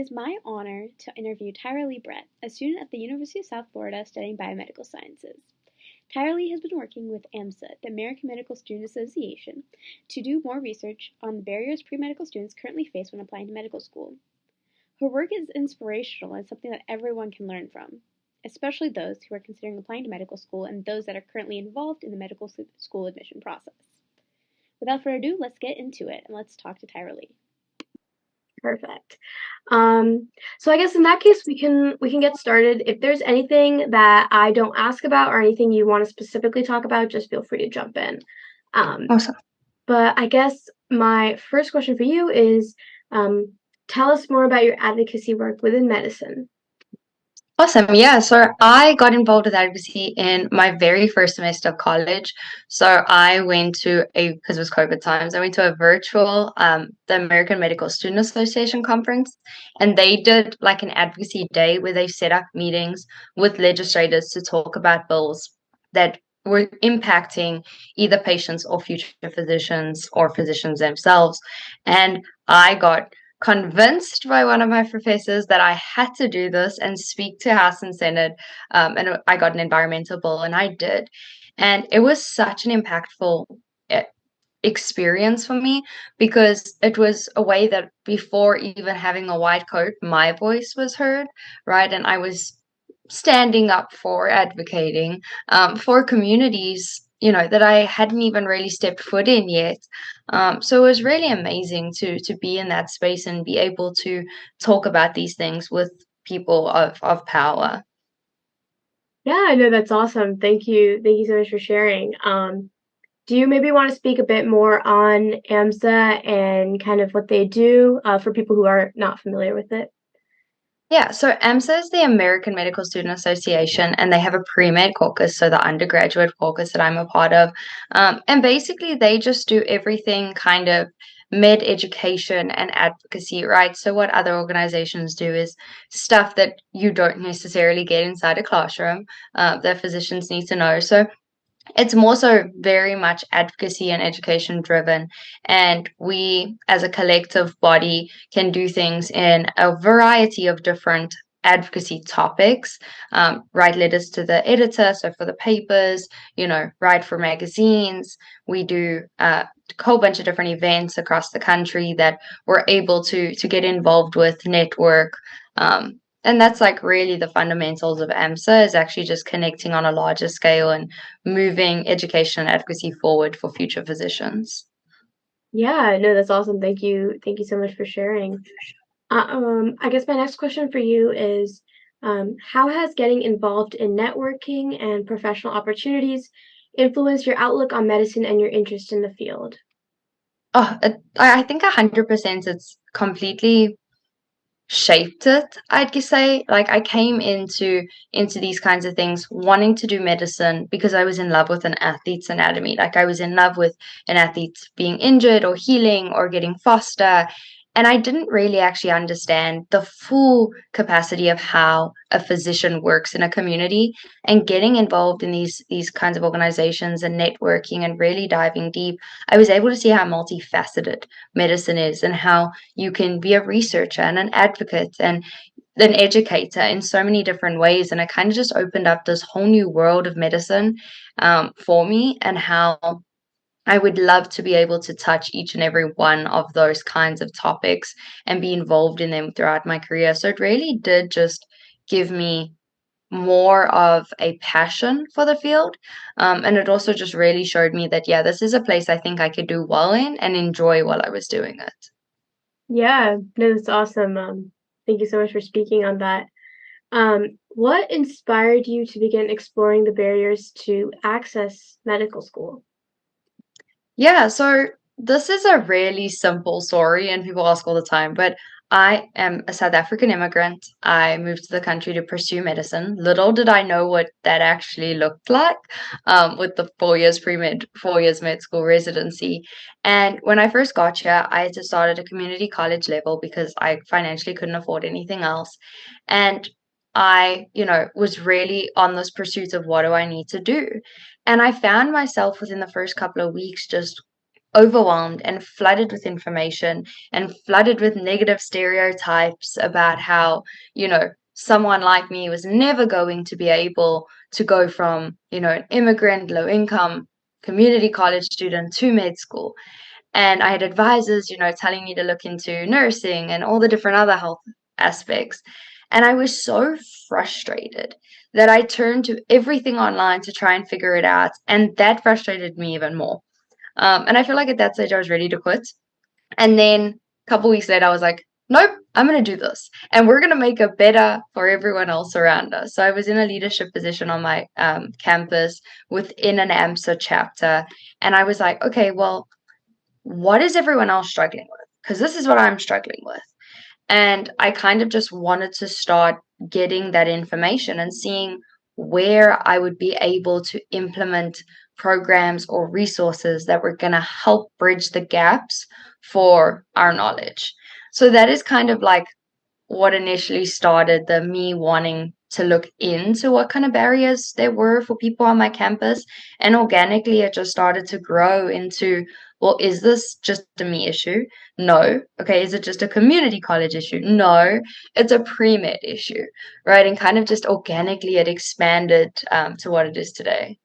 is my honor to interview Tyra Lee Brett, a student at the University of South Florida studying biomedical sciences. Tyra Lee has been working with AMSA, the American Medical Student Association, to do more research on the barriers pre-medical students currently face when applying to medical school. Her work is inspirational and something that everyone can learn from, especially those who are considering applying to medical school and those that are currently involved in the medical school admission process. Without further ado, let's get into it and let's talk to Tyra Lee. Perfect. So I guess in that case we can get started. If there's anything that I don't ask about or anything you want to specifically talk about, just feel free to jump in. Awesome. But I guess my first question for you is, tell us more about your advocacy work within medicine. Awesome. Yeah. So I got involved with advocacy in my very first semester of college. So I went to because it was COVID times, I went to a virtual, the American Medical Student Association conference, and they did like an advocacy day where they set up meetings with legislators to talk about bills that were impacting either patients or future physicians or physicians themselves. And I got convinced by one of my professors that I had to do this and speak to House and Senate. And I got an environmental bill, and I did. And it was such an impactful experience for me because it was a way that before even having a white coat, my voice was heard, right? And I was standing up for advocating for communities that I hadn't even really stepped foot in yet. So it was really amazing to be in that space and be able to talk about these things with people of power. Yeah, I know, that's awesome. Thank you so much for sharing. Do you maybe want to speak a bit more on AMSA and kind of what they do for people who are not familiar with it? Yeah, so AMSA is the American Medical Student Association, and they have a pre-med caucus, so the undergraduate caucus that I'm a part of. And basically, they just do everything kind of med education and advocacy, right? So what other organizations do is stuff that you don't necessarily get inside a classroom, that physicians need to know. So it's more so very much advocacy and education driven. And we, as a collective body, can do things in a variety of different advocacy topics. Write letters to the editor, so for the papers, write for magazines. We do a whole bunch of different events across the country that we're able to get involved with, network. And that's like really the fundamentals of AMSA, is actually just connecting on a larger scale and moving education and advocacy forward for future physicians. Yeah, no, that's awesome. Thank you so much for sharing. I guess my next question for you is, how has getting involved in networking and professional opportunities influenced your outlook on medicine and your interest in the field? Oh, I think 100% it's completely shaped it, I'd say. Like, I came into these kinds of things wanting to do medicine because I was in love with an athlete's anatomy. Like, I was in love with an athlete being injured or healing or getting faster, and I didn't really actually understand the full capacity of how a physician works in a community. And getting involved in these kinds of organizations and networking and really diving deep, I was able to see how multifaceted medicine is and how you can be a researcher and an advocate and an educator in so many different ways. And it kind of just opened up this whole new world of medicine for me, and how I would love to be able to touch each and every one of those kinds of topics and be involved in them throughout my career. So it really did just give me more of a passion for the field. And it also just really showed me that, yeah, this is a place I think I could do well in and enjoy while I was doing it. Yeah, no, that's awesome. Thank you so much for speaking on that. What inspired you to begin exploring the barriers to access medical school? Yeah, so this is a really simple story, and people ask all the time, but I am a South African immigrant. I moved to the country to pursue medicine. Little did I know what that actually looked like, with the 4 years pre-med, 4 years med school residency. And when I first got here, I had to start at a community college level because I financially couldn't afford anything else. And I, was really on this pursuit of what do I need to do. And I found myself within the first couple of weeks just overwhelmed and flooded with information and flooded with negative stereotypes about how, someone like me was never going to be able to go from, an immigrant, low income community college student to med school. And I had advisors, telling me to look into nursing and all the different other health aspects. And I was so frustrated that I turned to everything online to try and figure it out. And that frustrated me even more. And I feel like at that stage I was ready to quit. And then a couple weeks later, I was like, nope, I'm going to do this. And we're going to make it better for everyone else around us. So I was in a leadership position on my campus within an AMSA chapter. And I was like, okay, well, what is everyone else struggling with? Because this is what I'm struggling with. And I kind of just wanted to start getting that information and seeing where I would be able to implement programs or resources that were going to help bridge the gaps for our knowledge. So that is kind of like what initially started the me wanting to look into what kind of barriers there were for people on my campus. And organically, it just started to grow into, well, is this just a me issue? No. Okay, is it just a community college issue? No, it's a pre-med issue, right? And kind of just organically it expanded to what it is today.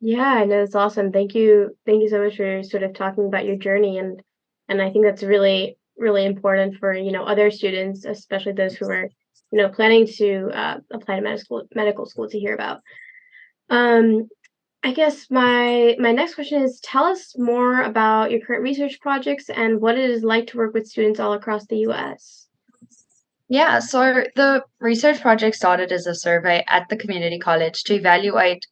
Yeah, no, that's awesome. Thank you. Thank you so much for sort of talking about your journey, and I think that's really, really important for, other students, especially those who are, planning to apply to medical school to hear about. Um, I guess my next question is, tell us more about your current research projects and what it is like to work with students all across the US. Yeah, so the research project started as a survey at the community college to evaluate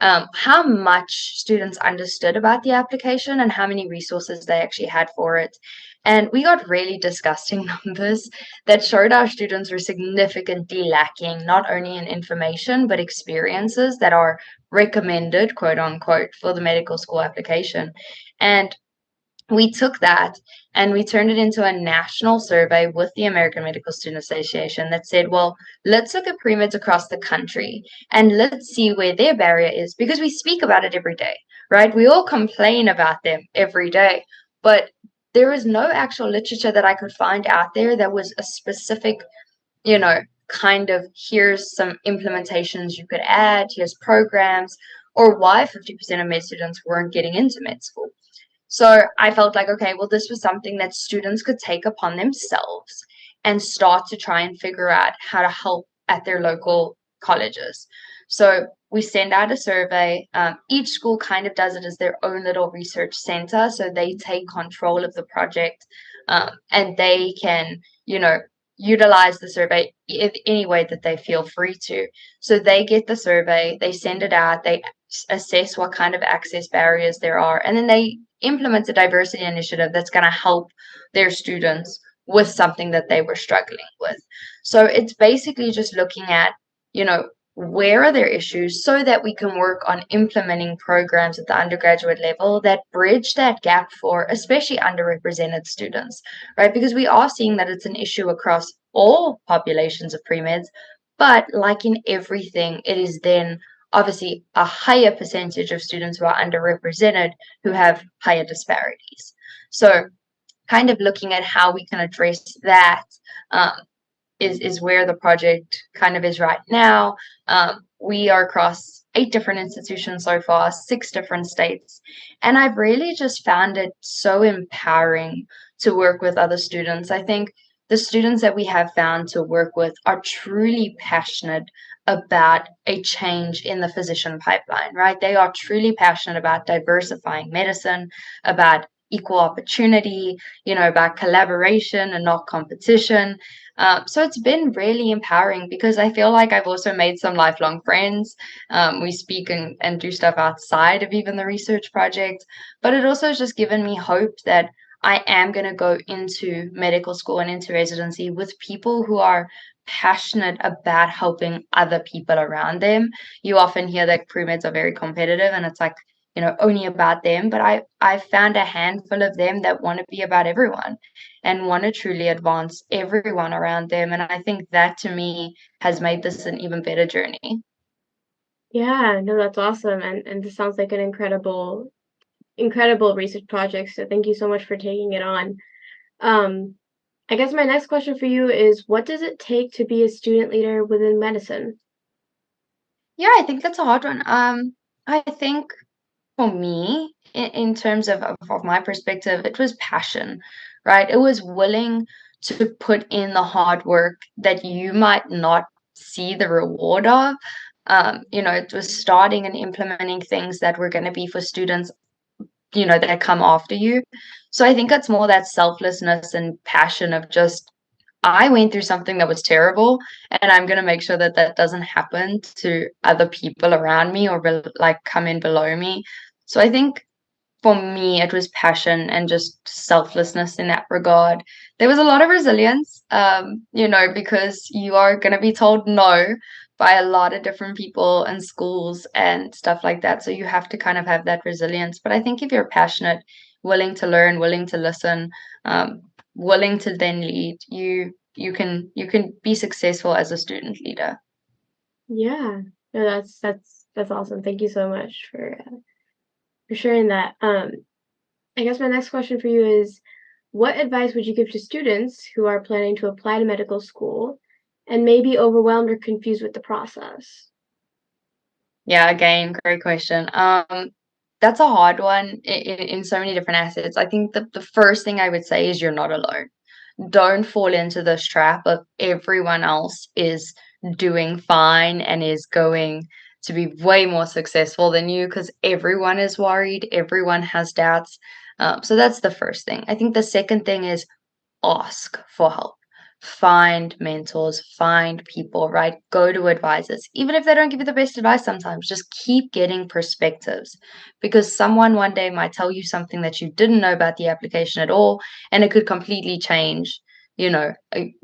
how much students understood about the application and how many resources they actually had for it. And we got really disgusting numbers that showed our students were significantly lacking not only in information, but experiences that are recommended, quote unquote, for the medical school application. And we took that and we turned it into a national survey with the American Medical Student Association that said, well, let's look at pre-meds across the country and let's see where their barrier is, because we speak about it every day, right? We all complain about them every day, but there is no actual literature that I could find out there that was a specific, kind of here's some implementations you could add, here's programs, or why 50% of med students weren't getting into med school. So I felt like, okay, well, this was something that students could take upon themselves and start to try and figure out how to help at their local colleges. So we send out a survey. Each school kind of does it as their own little research center. So they take control of the project and they can, utilize the survey in any way that they feel free to. So they get the survey, they send it out, they assess what kind of access barriers there are, and then they implement a diversity initiative that's going to help their students with something that they were struggling with. So it's basically just looking at, where are their issues so that we can work on implementing programs at the undergraduate level that bridge that gap for especially underrepresented students, right? Because we are seeing that it's an issue across all populations of pre-meds, but like in everything, it is then obviously a higher percentage of students who are underrepresented who have higher disparities. So kind of looking at how we can address that um, is where the project kind of is right now. We are across 8 different institutions so far, 6 different states, and I've really just found it so empowering to work with other students. I think the students that we have found to work with are truly passionate about a change in the physician pipeline, right? They are truly passionate about diversifying medicine, about equal opportunity, about collaboration and not competition. So it's been really empowering because I feel like I've also made some lifelong friends. We speak and do stuff outside of even the research project, but it also has just given me hope that I am going to go into medical school and into residency with people who are passionate about helping other people around them. You often hear that pre-meds are very competitive and it's like, only about them, but I found a handful of them that want to be about everyone and want to truly advance everyone around them. And I think that to me has made this an even better journey. Yeah, no, that's awesome, and this sounds like an incredible research project, so thank you so much for taking it on. I guess my next question for you is, what does it take to be a student leader within medicine? Yeah, I think that's a hard one. I think for me, in terms of my perspective, it was passion, right? It was willing to put in the hard work that you might not see the reward of. It was starting and implementing things that were going to be for students, that come after you. So I think it's more that selflessness and passion of just, I went through something that was terrible, and I'm going to make sure that that doesn't happen to other people around me or like come in below me. So I think for me, it was passion and just selflessness in that regard. There was a lot of resilience, because you are going to be told no by a lot of different people and schools and stuff like that. So you have to kind of have that resilience. But I think if you're passionate, willing to learn, willing to listen, um, willing to then lead, you can be successful as a student leader. Yeah, no, that's awesome. Thank you so much for sharing that. I guess my next question for you is, what advice would you give to students who are planning to apply to medical school and may be overwhelmed or confused with the process? Yeah, again, great question. That's a hard one in so many different assets. I think the first thing I would say is you're not alone. Don't fall into this trap of everyone else is doing fine and is going to be way more successful than you, because everyone is worried, everyone has doubts. So that's the first thing. I think the second thing is ask for help. Find mentors, find people, right? Go to advisors. Even if they don't give you the best advice sometimes, just keep getting perspectives, because someone one day might tell you something that you didn't know about the application at all, and it could completely change,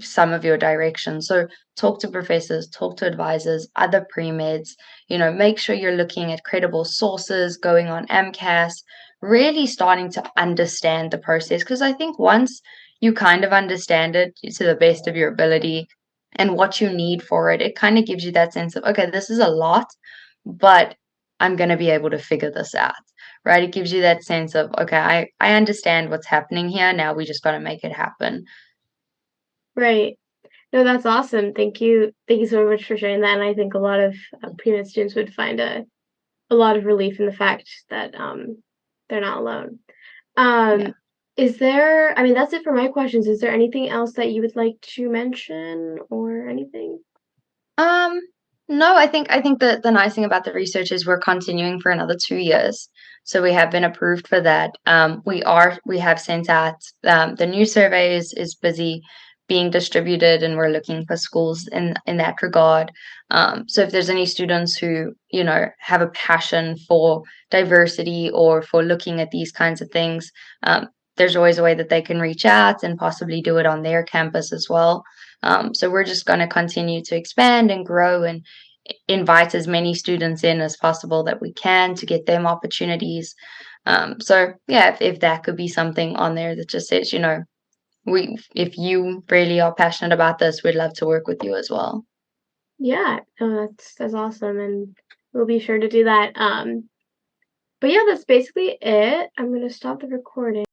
some of your direction. So talk to professors, talk to advisors, other pre-meds, make sure you're looking at credible sources, going on AMCAS, really starting to understand the process. Because I think once you kind of understand it to the best of your ability and what you need for it, it kind of gives you that sense of, okay, this is a lot, but I'm going to be able to figure this out, right? It gives you that sense of, okay, I understand what's happening here. Now we just got to make it happen. Right. No, that's awesome. Thank you. Thank you so much for sharing that. And I think a lot of pre-med students would find a lot of relief in the fact that they're not alone. Yeah. Is there, I mean, that's it for my questions. Is there anything else that you would like to mention or anything? Um, no, I think the nice thing about the research is we're continuing for another 2 years. So we have been approved for that. We have sent out the new survey is busy being distributed, and we're looking for schools in that regard. So if there's any students who, have a passion for diversity or for looking at these kinds of things, there's always a way that they can reach out and possibly do it on their campus as well. So we're just going to continue to expand and grow and invite as many students in as possible that we can to get them opportunities. So yeah, if that could be something on there that just says, if you really are passionate about this, we'd love to work with you as well. Yeah, no, that's awesome, and we'll be sure to do that. But yeah, that's basically it. I'm gonna stop the recording.